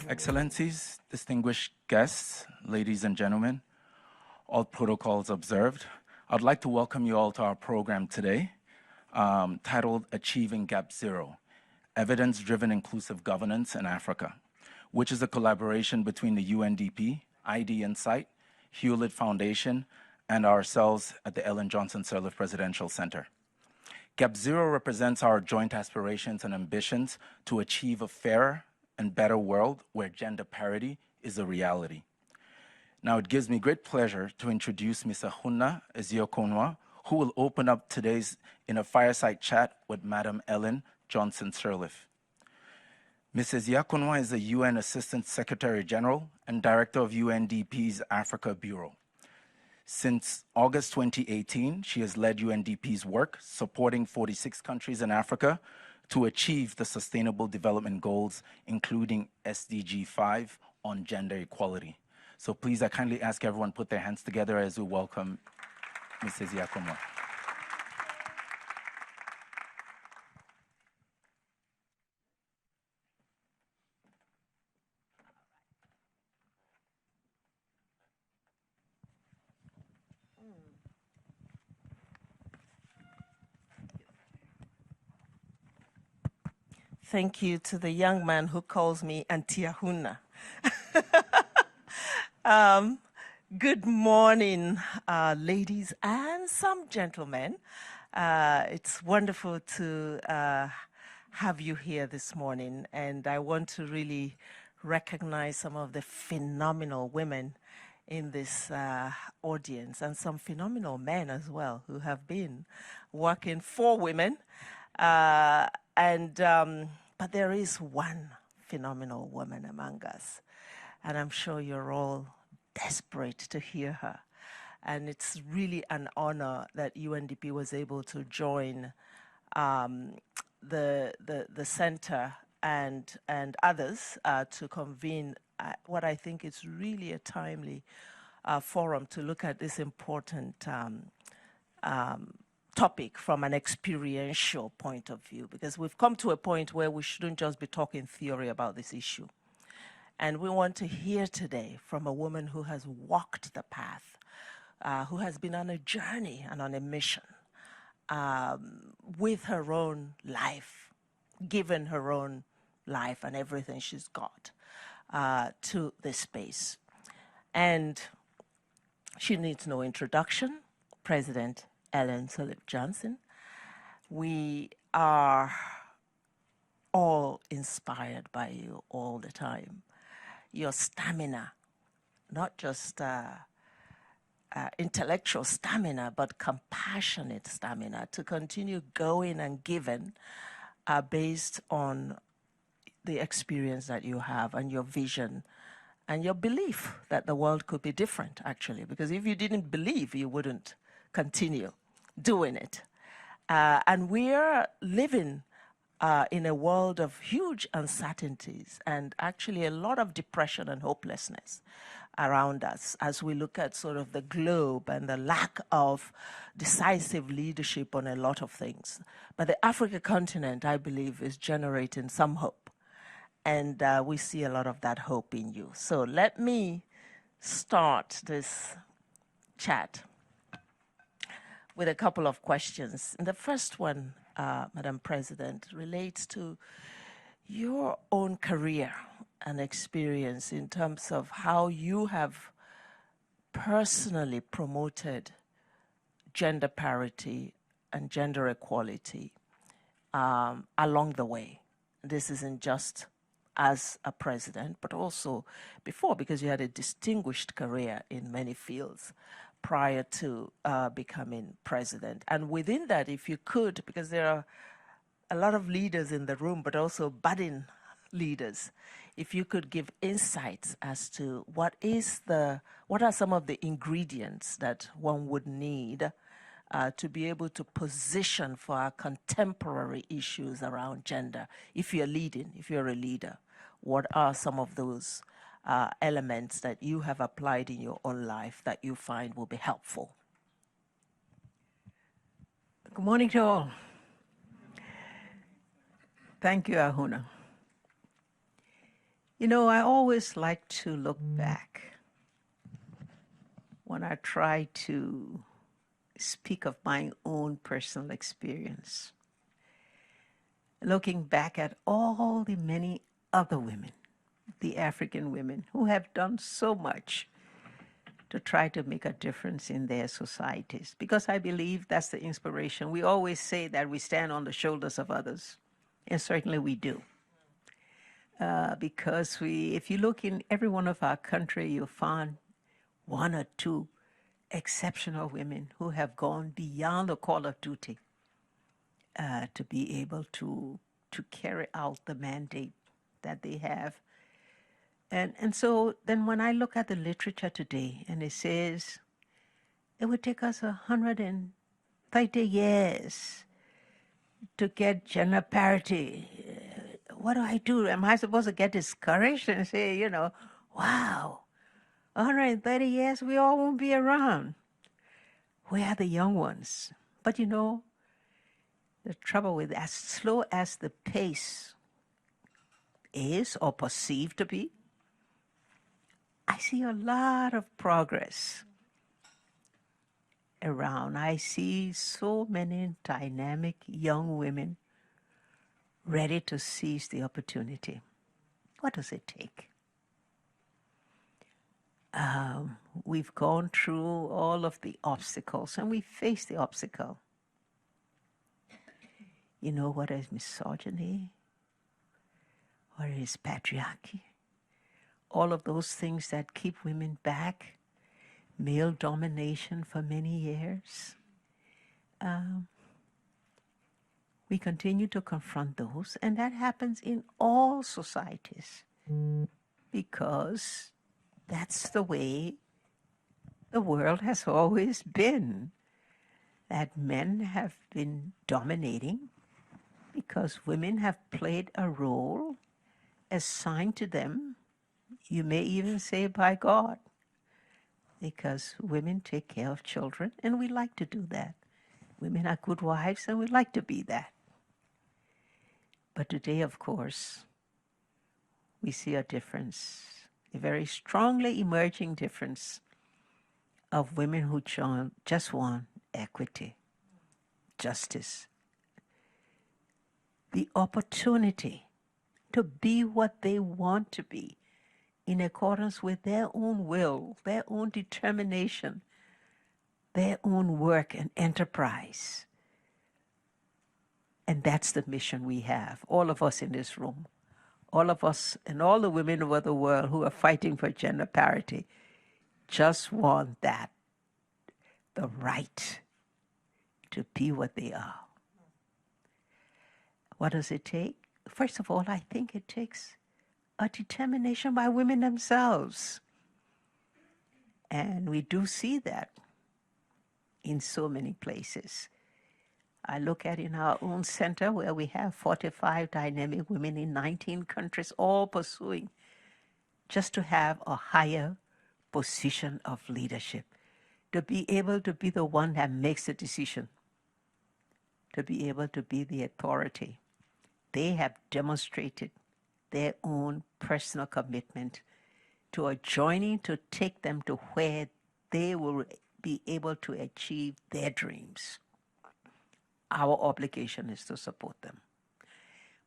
Excellencies, distinguished guests, ladies and gentlemen, all protocols observed, I'd like to welcome you all to our program today, titled Achieving GapZero, Evidence-Driven Inclusive Governance in Africa, which is a collaboration between the UNDP, ID Insight, Hewlett Foundation, and ourselves at the Ellen Johnson Sirleaf Presidential Center. GapZero represents our joint aspirations and ambitions to achieve a fairer and better world where gender parity is a reality. Now, it gives me great pleasure to introduce Ms. Ahunna Eziakonwa, who will open up today's in a fireside chat with Madam Ellen Johnson Sirleaf. Ms. Eziakonwa is the UN Assistant Secretary General and Director of UNDP's Africa Bureau. Since August 2018, she has led UNDP's work supporting 46 countries in Africa to achieve the Sustainable Development Goals, including SDG 5 on gender equality. So please, I kindly ask everyone to put their hands together as we welcome Ms. Eziakonwa. Thank you to the young man who calls me Auntie Ahunna. Good morning, ladies and some gentlemen. It's wonderful to have you here this morning, and I want to really recognize some of the phenomenal women in this audience and some phenomenal men as well who have been working for women. But there is one phenomenal woman among us, and I'm sure you're all desperate to hear her. And it's really an honor that UNDP was able to join the center and others to convene what I think is really a timely forum to look at this important topic from an experiential point of view, because we've come to a point where we shouldn't just be talking theory about this issue. And we want to hear today from a woman who has walked the path, who has been on a journey and on a mission with her own life, given her own life and everything she's got to this space. And she needs no introduction, President Ellen Sirleaf Johnson. We are all inspired by you all the time. Your stamina, not just intellectual stamina, but compassionate stamina to continue going and giving based on the experience that you have and your vision and your belief that the world could be different, actually, because if you didn't believe, you wouldn't continue doing it. And we're living in a world of huge uncertainties and actually a lot of depression and hopelessness around us as we look at sort of the globe and the lack of decisive leadership on a lot of things. But the African continent, I believe, is generating some hope. And we see a lot of that hope in you. So let me start this chat with a couple of questions. And the first one, Madam President, relates to your own career and experience in terms of how you have personally promoted gender parity and gender equality along the way. This isn't just as a president, but also before, because you had a distinguished career in many fields prior to becoming president. And within that, if you could, because there are a lot of leaders in the room, but also budding leaders, if you could give insights as to what are some of the ingredients that one would need to be able to position for our contemporary issues around gender. If you're leading, if you're a leader, what are some of those elements that you have applied in your own life that you find will be helpful? Good morning to all. Thank you, Ahunna. You know, I always like to look back when I try to speak of my own personal experience, looking back at all the many other women, the African women, who have done so much to try to make a difference in their societies, because I believe that's the inspiration. We always say that we stand on the shoulders of others, and certainly we do. Because if you look in every one of our country, you'll find one or two exceptional women who have gone beyond the call of duty to be able to carry out the mandate that they have. And so then when I look at the literature today, and it says it would take us 130 years to get gender parity. What do? Am I supposed to get discouraged and say, you know, wow, 130 years, we all won't be around? We are the young ones. But you know, the trouble with as slow as the pace is or perceived to be, I see a lot of progress around. I see so many dynamic young women ready to seize the opportunity. What does it take? We've gone through all of the obstacles, and we face the obstacle. You know, what is misogyny? What is patriarchy? All of those things that keep women back, male domination for many years. We continue to confront those, and that happens in all societies because that's the way the world has always been, that men have been dominating because women have played a role assigned to them, you may even say by God, because women take care of children, and we like to do that. Women are good wives, and we like to be that. But today, of course, we see a difference, a very strongly emerging difference of women who just want equity, justice, the opportunity to be what they want to be in accordance with their own will, their own determination, their own work and enterprise. And that's the mission we have, all of us in this room, all of us and all the women over the world who are fighting for gender parity just want that, the right to be what they are. What does it take? First of all, I think it takes a determination by women themselves. And we do see that in so many places. I look at in our own center where we have 45 dynamic women in 19 countries, all pursuing just to have a higher position of leadership, to be able to be the one that makes the decision, to be able to be the authority. They have demonstrated their own personal commitment to a journey to take them to where they will be able to achieve their dreams. Our obligation is to support them.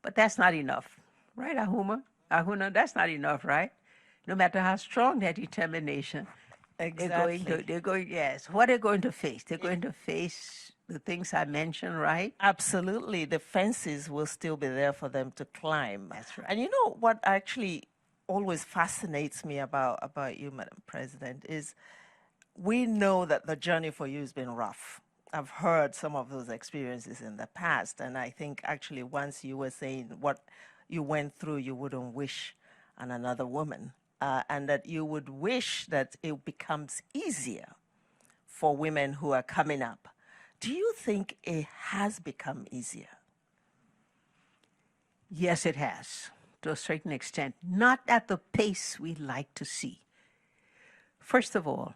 But that's not enough, right, Ahunna, that's not enough, right? No matter how strong their determination, Exactly. they're going, yes, what are they going to face? They're going to face the things I mentioned, right? Absolutely. The fences will still be there for them to climb. That's right. And you know what actually always fascinates me about you, Madam President, is we know that the journey for you has been rough. I've heard some of those experiences in the past, and I think actually once you were saying what you went through, you wouldn't wish on another woman, and that you would wish that it becomes easier for women who are coming up. Do you think it has become easier? Yes, it has, to a certain extent, not at the pace we like to see. First of all,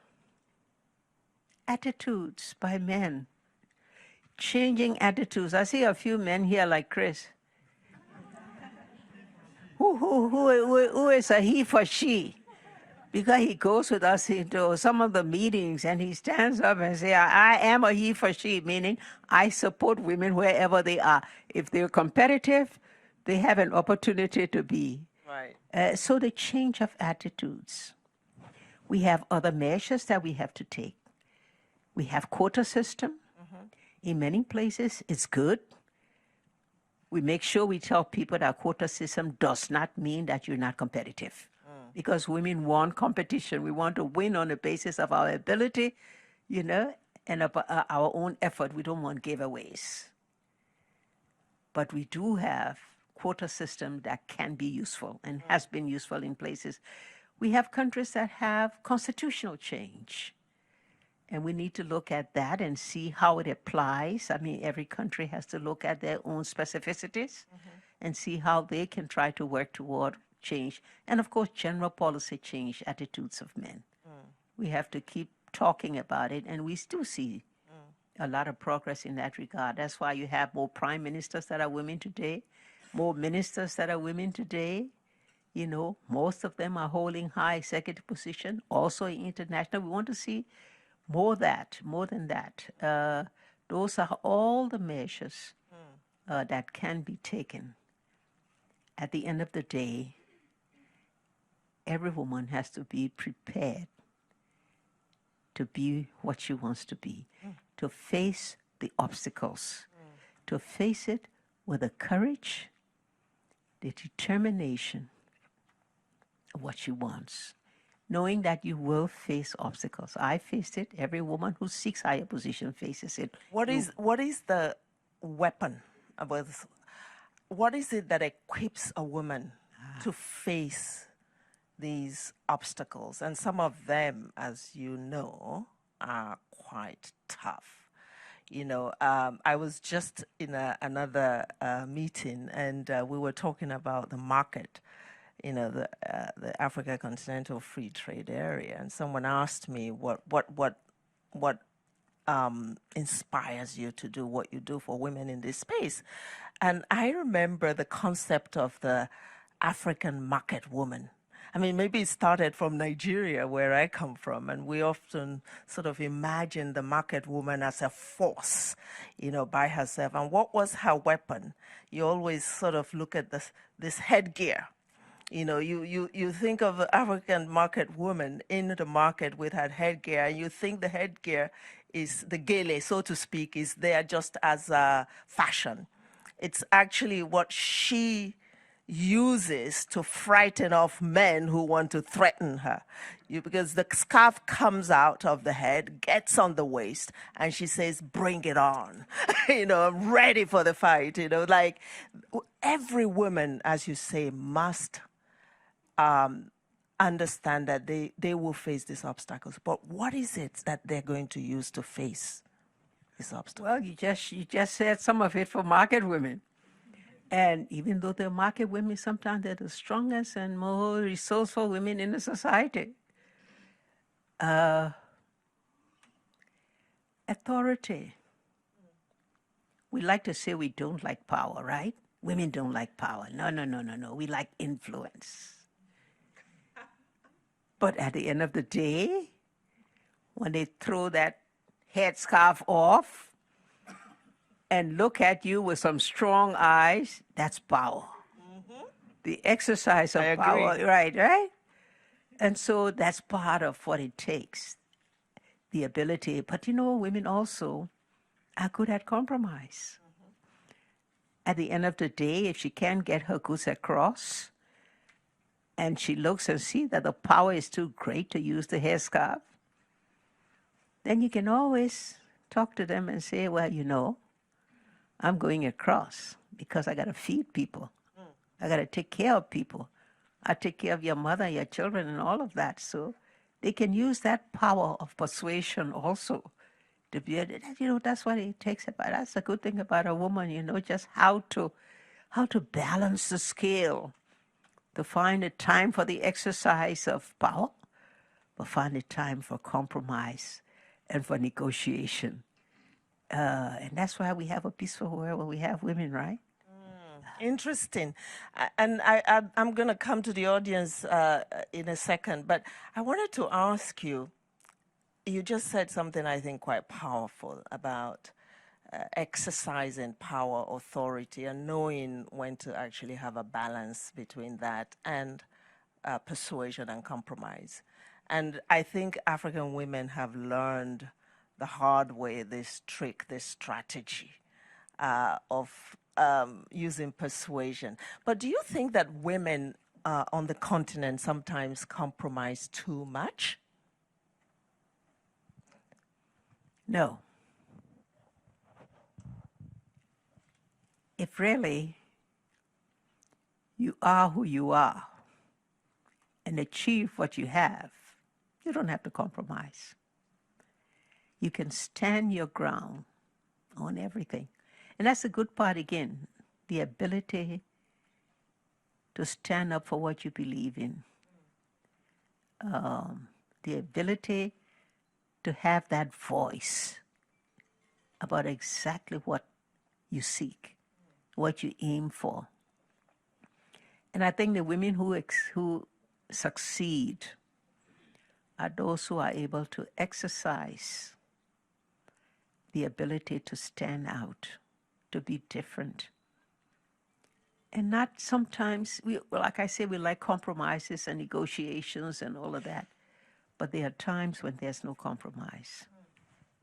attitudes by men, changing attitudes. I see a few men here like Chris who is a he for she? Because he goes with us into some of the meetings and he stands up and says, I am a he for she, meaning I support women wherever they are. If they're competitive, they have an opportunity to be. Right. So the change of attitudes. We have other measures that we have to take. We have quota system. In many places, it's good. We make sure we tell people that quota system does not mean that you're not competitive. Because women want competition. We want to win on the basis of our ability, and of our own effort. We don't want giveaways. But we do have quota system that can be useful and has been useful in places. We have countries that have constitutional change. And we need to look at that and see how it applies. I mean, every country has to look at their own specificities and see how they can try to work toward change. And of course, general policy change, attitudes of men. We have to keep talking about it, and we still see a lot of progress in that regard. That's why you have more prime ministers that are women today, more ministers that are women today. Most of them are holding high executive position, also in international. We want to see more than that. Those are all the measures that can be taken. At the end of the day, every woman has to be prepared to be what she wants to be, to face the obstacles, to face it with the courage, the determination of what she wants, knowing that you will face obstacles. I faced it. Every woman who seeks higher position faces it. What is the weapon? What is it that equips a woman to face these obstacles? And some of them, as you know, are quite tough. I was just in another meeting, and we were talking about the market, the Africa Continental Free Trade Area, and someone asked me what inspires you to do what you do for women in this space, and I remember the concept of the African market woman. I mean, maybe it started from Nigeria, where I come from, and we often sort of imagine the market woman as a force, by herself. And what was her weapon? You always sort of look at this headgear. You think of the African market woman in the market with her headgear, and you think the headgear is the gele, so to speak, is there just as a fashion. It's actually what she uses to frighten off men who want to threaten her. Because the scarf comes out of the head, gets on the waist, and she says, bring it on. I'm ready for the fight. Like every woman, as you say, must understand that they will face these obstacles. But what is it that they're going to use to face these obstacles? Well, you just said some of it for market women. And even though they're market women, sometimes they're the strongest and more resourceful women in the society. Authority. We like to say we don't like power, right? Women don't like power. No. We like influence. But at the end of the day, when they throw that headscarf off and look at you with some strong eyes, that's power. The exercise of power, right? And so that's part of what it takes, the ability. But women also are good at compromise. At the end of the day, if she can't get her goods across, and she looks and sees that the power is too great to use the headscarf, then you can always talk to them and say, well, I'm going across because I got to feed people. I got to take care of people. I take care of your mother, your children, and all of that. So they can use that power of persuasion also to be, that's what it takes about. That's the good thing about a woman, just how to balance the scale, to find a time for the exercise of power, but find a time for compromise and for negotiation. And that's why we have a peaceful world where we have women, right? Interesting. And I'm going to come to the audience in a second, but I wanted to ask you, you just said something I think quite powerful about exercising power, authority, and knowing when to actually have a balance between that and persuasion and compromise. And I think African women have learned the hard way this trick, this strategy of using persuasion. But do you think that women on the continent sometimes compromise too much? No. If really you are who you are and achieve what you have, you don't have to compromise. You can stand your ground on everything. And that's the good part again, the ability to stand up for what you believe in. The ability to have that voice about exactly what you seek, what you aim for. And I think the women who succeed are those who are able to exercise the ability to stand out, to be different. And not sometimes, like I say, we like compromises and negotiations and all of that. But there are times when there's no compromise.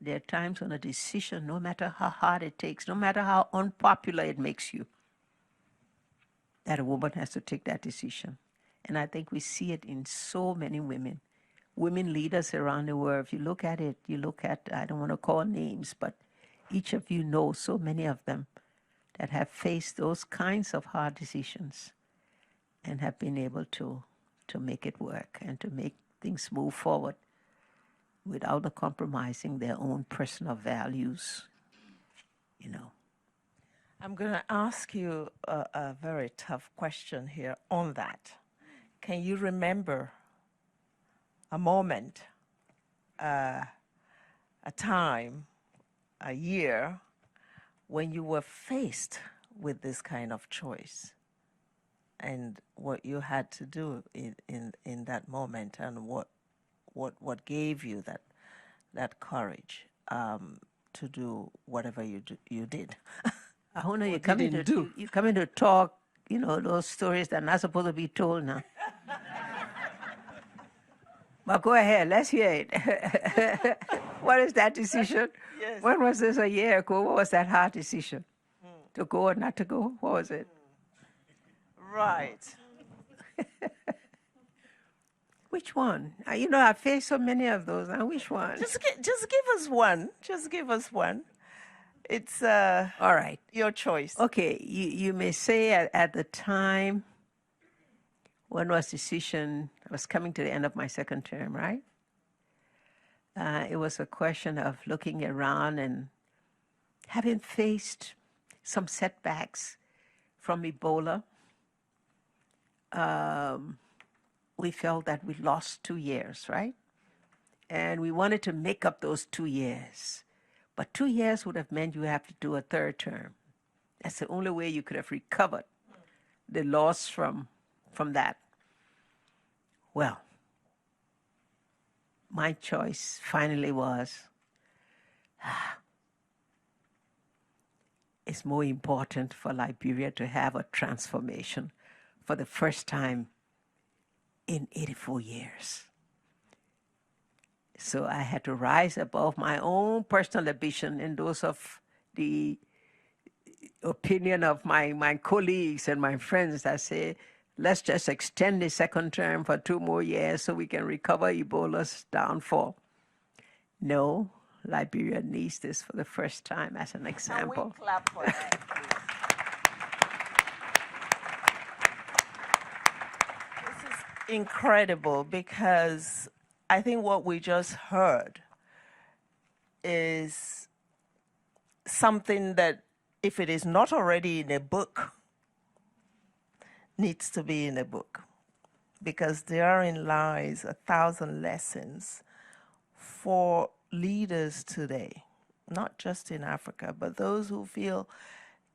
There are times when a decision, no matter how hard it takes, no matter how unpopular it makes you, that a woman has to take that decision. And I think we see it in so many women leaders around the world. If you look at it, I don't want to call names, but each of you know so many of them that have faced those kinds of hard decisions and have been able to make it work and to make things move forward without compromising their own personal values, you know. I'm going to ask you a very tough question here on that. Can you remember a moment, a time, a year when you were faced with this kind of choice and what you had to do in that moment, and what gave you that courage to do whatever you did? Ahunna, you you're coming to talk, those stories that are not supposed to be told now. But go ahead, let's hear it. What is that decision? Yes. When was this, a year ago? What was that hard decision? To go or not to go? What was it? Right. Which one? I faced so many of those. Now, which one? Just give us one. Just give us one. It's all right. Your choice. Okay, you may say at the time, when was decision, I was coming to the end of my second term, right? It was a question of looking around and having faced some setbacks from Ebola. We felt that we lost 2 years, right? And we wanted to make up those 2 years. But 2 years would have meant you have to do a third term. That's the only way you could have recovered the loss from that. Well, my choice finally was, it's more important for Liberia to have a transformation for the first time in 84 years. So I had to rise above my own personal ambition and those of the opinion of my colleagues and my friends that say, let's just extend the second term for 2 more years so we can recover Ebola's downfall. No, Liberia needs this for the first time as an example. Can we clap for that, please? This is incredible, because I think what we just heard is something that, if it is not already in a book, needs to be in a book, because therein lies 1,000 lessons for leaders today, not just in Africa, but those who feel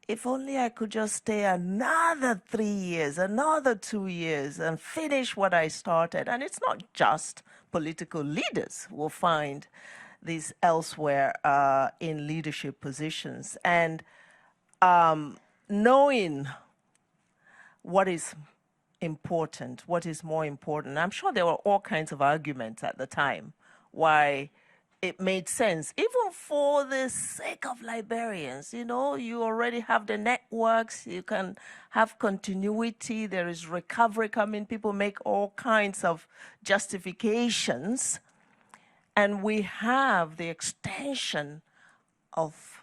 if only I could just stay another 3 years, another 2 years, and finish what I started. And it's not just political leaders who will find this elsewhere in leadership positions. And knowing what is important, what is more important. I'm sure there were all kinds of arguments at the time why it made sense, even for the sake of Liberians. You know, you already have the networks, you can have continuity, there is recovery coming, people make all kinds of justifications, and we have the extension of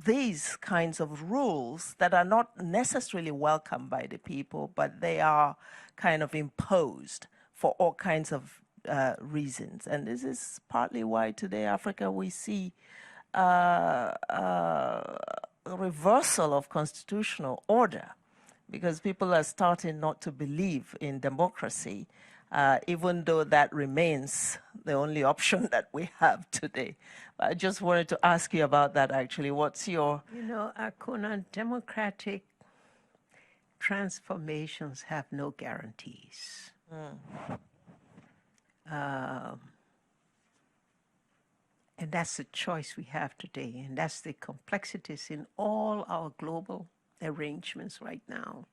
these kinds of rules that are not necessarily welcomed by the people, but they are kind of imposed for all kinds of reasons. And this is partly why today, Africa, we see a reversal of constitutional order, because people are starting not to believe in democracy, even though that remains the only option that we have today. I just wanted to ask you about that, actually. What's your... You know, Ahunna, democratic transformations have no guarantees. And that's the choice we have today, and that's the complexities in all our global arrangements right now,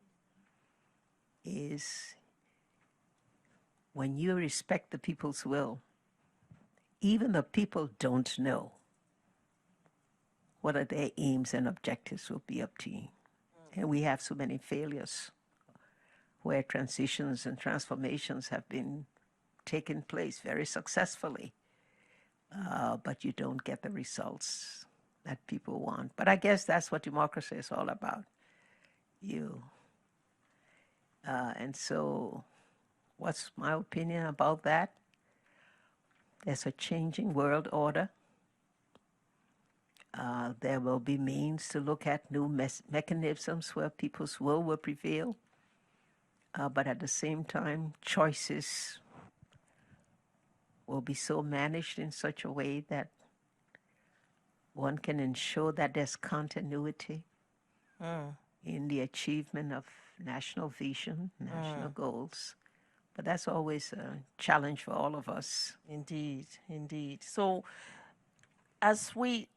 is when you respect the people's will, even the people don't know what are their aims and objectives will be up to you. And we have so many failures where transitions and transformations have been taking place very successfully, but you don't get the results that people want. But I guess that's what democracy is all about. And so what's my opinion about that? There's a changing world order. There will be means to look at new mechanisms where people's will prevail. But at the same time, choices will be so managed in such a way that one can ensure that there's continuity in the achievement of national vision, national goals. But that's always a challenge for all of us. Indeed, indeed. So as we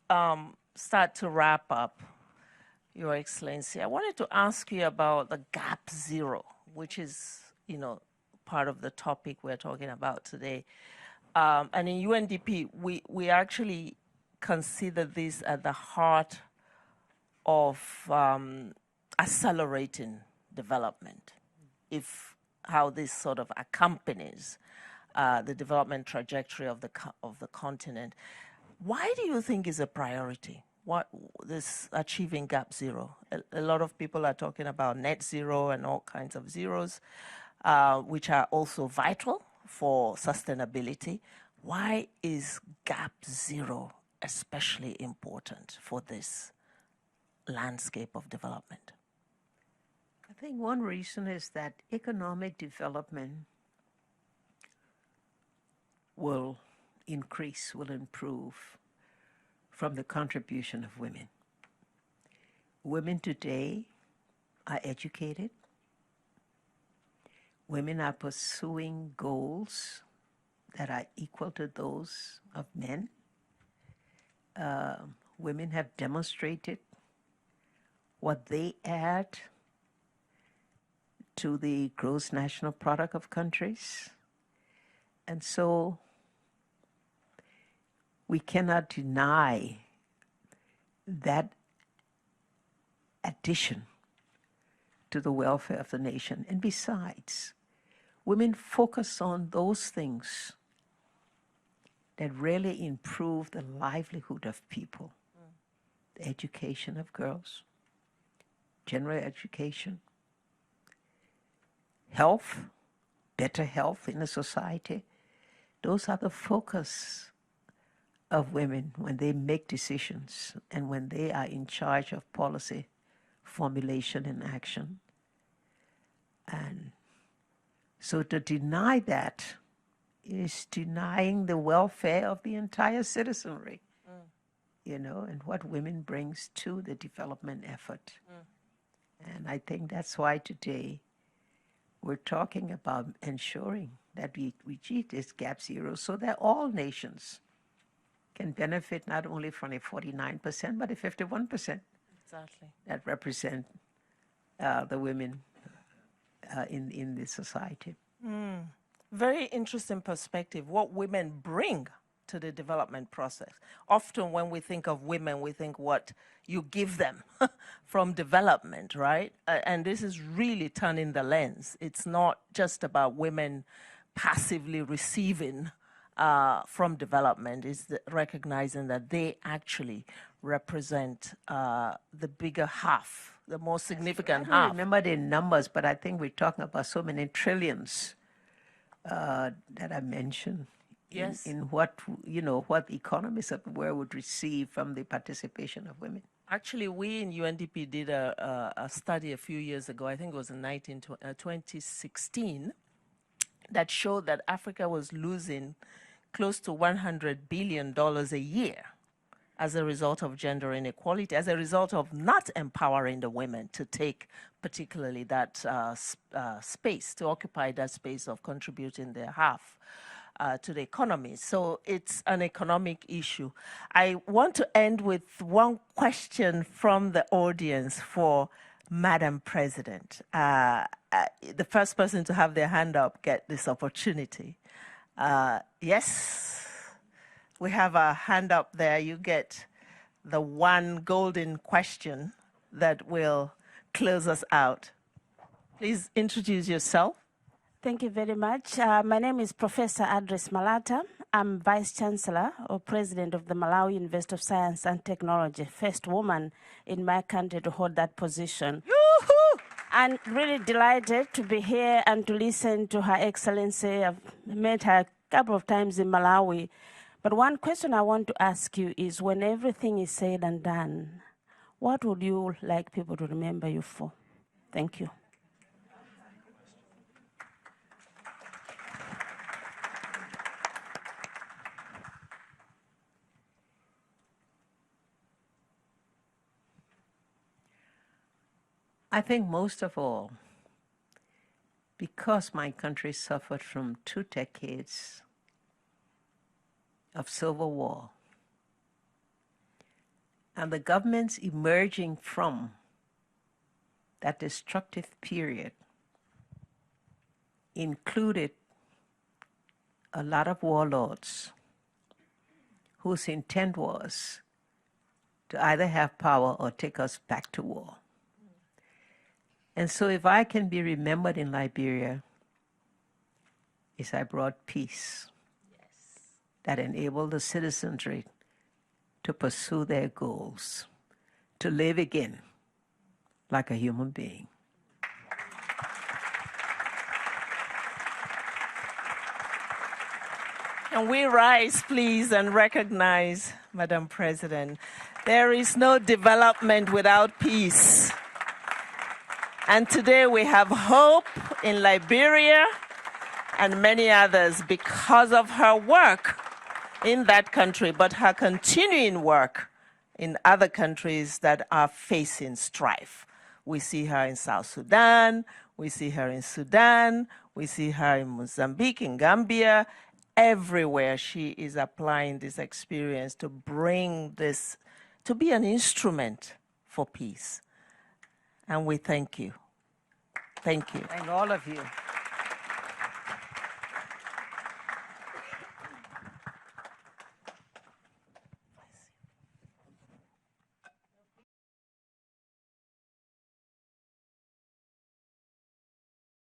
start to wrap up, Your Excellency, I wanted to ask you about the GapZero, which is, you know, part of the topic we're talking about today. And in UNDP, we actually consider this at the heart of accelerating development, how this sort of accompanies the development trajectory of the continent. Why do you think is a priority? What this achieving GapZero? A lot of people are talking about net zero and all kinds of zeros, which are also vital for sustainability. Why is GapZero especially important for this landscape of development? I think one reason is that economic development will increase, will improve from the contribution of women. Women today are educated. Women are pursuing goals that are equal to those of men. Women have demonstrated what they add to the gross national product of countries. And so we cannot deny that addition to the welfare of the nation. And besides, women focus on those things that really improve the livelihood of people. The education of girls, general education, health, better health in a society. Those are the focus of women when they make decisions and when they are in charge of policy formulation and action. And so to deny that is denying the welfare of the entire citizenry. you know, and what women brings to the development effort. And I think that's why today we're talking about ensuring that we reach this GapZero so that all nations can benefit not only from the 49%, but the 51% Exactly. that represent the women in the society. Very interesting perspective, what women bring to the development process. Often when we think of women, we think what you give them from development, right? And this is really turning the lens. It's not just about women passively receiving from development, it's recognizing that they actually represent the bigger half, the more significant I don't half. remember the numbers, but I think we're talking about so many trillions that I mentioned. Yes. In what, you know, what the economies of the world would receive from the participation of women. Actually, we in UNDP did a study a few years ago, I think it was in 2016, that showed that Africa was losing close to $100 billion a year as a result of gender inequality, as a result of not empowering the women to take particularly that space, to occupy that space of contributing their half to the economy. So it's an economic issue. I want to end with one question from the audience for Madam President. The first person to have their hand up get this opportunity. Yes, we have a hand up there. You get the one golden question that will close us out. Please introduce yourself. Thank you very much. My name is Professor Adres Malata. I'm Vice Chancellor or President of the Malawi University of Science and Technology, first woman in my country to hold that position. Yoo-hoo! I'm really delighted to be here and to listen to Her Excellency. I've met her a couple of times in Malawi. But one question I want to ask you is, when everything is said and done, what would you like people to remember you for? Thank you. I think most of all, because my country suffered from 2 decades of civil war, and the governments emerging from that destructive period included a lot of warlords whose intent was to either have power or take us back to war. And so if I can be remembered in Liberia, is I brought peace that enabled the citizenry to pursue their goals, to live again like a human being. Can we rise, please, and recognize Madam President? There is no development without peace. And today we have hope in Liberia and many others because of her work in that country, but her continuing work in other countries that are facing strife. We see her in South Sudan, we see her in Sudan, we see her in Mozambique, in Gambia. Everywhere she is applying this experience to bring this, to be an instrument for peace. And we thank you. Thank you. Thank all of you.